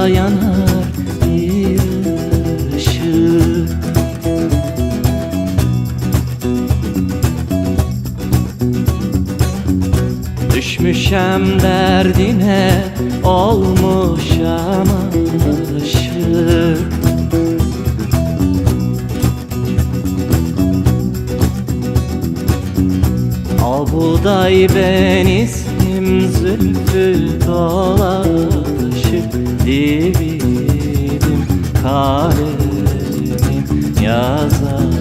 yanar bir ışık. Düşmüşem derdine, olmuşam aşık. Al buğday ben ismim, zülfü dolaşır dividim, kalemim yazarım.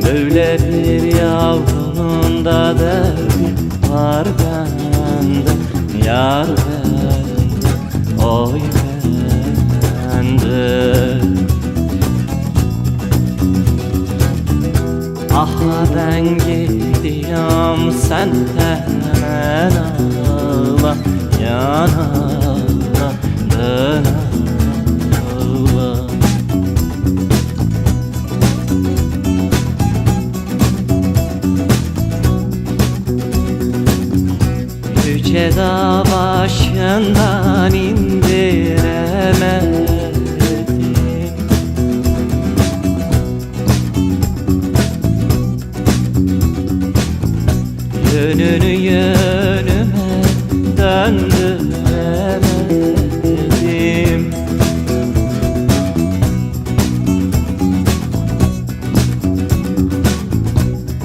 Böyle bir yavrunun da derdi var bende, yar bende, oy bende. Aha ben gidiyorum, sen hemen ağla, yanağına dön ağla. Yüce dağ başından indiremedim, yönünü yönüme döndüremedim.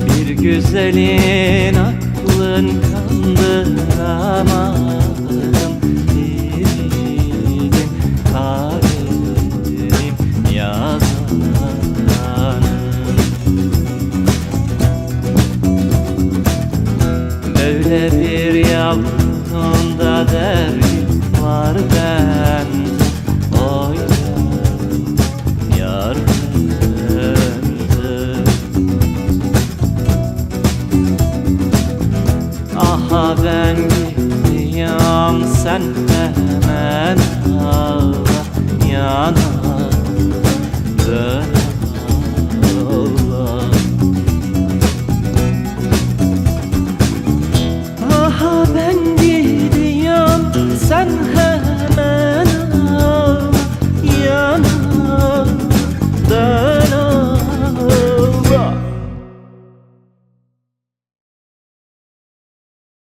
Bir güzelin aklın kandıramadım, dividim, kalemim yazanım. Böyle bir yavrunun da derdi var bende, oy bende, yar bende. Aha ben gidiyorum, sen hemen ağla, yanağına dön.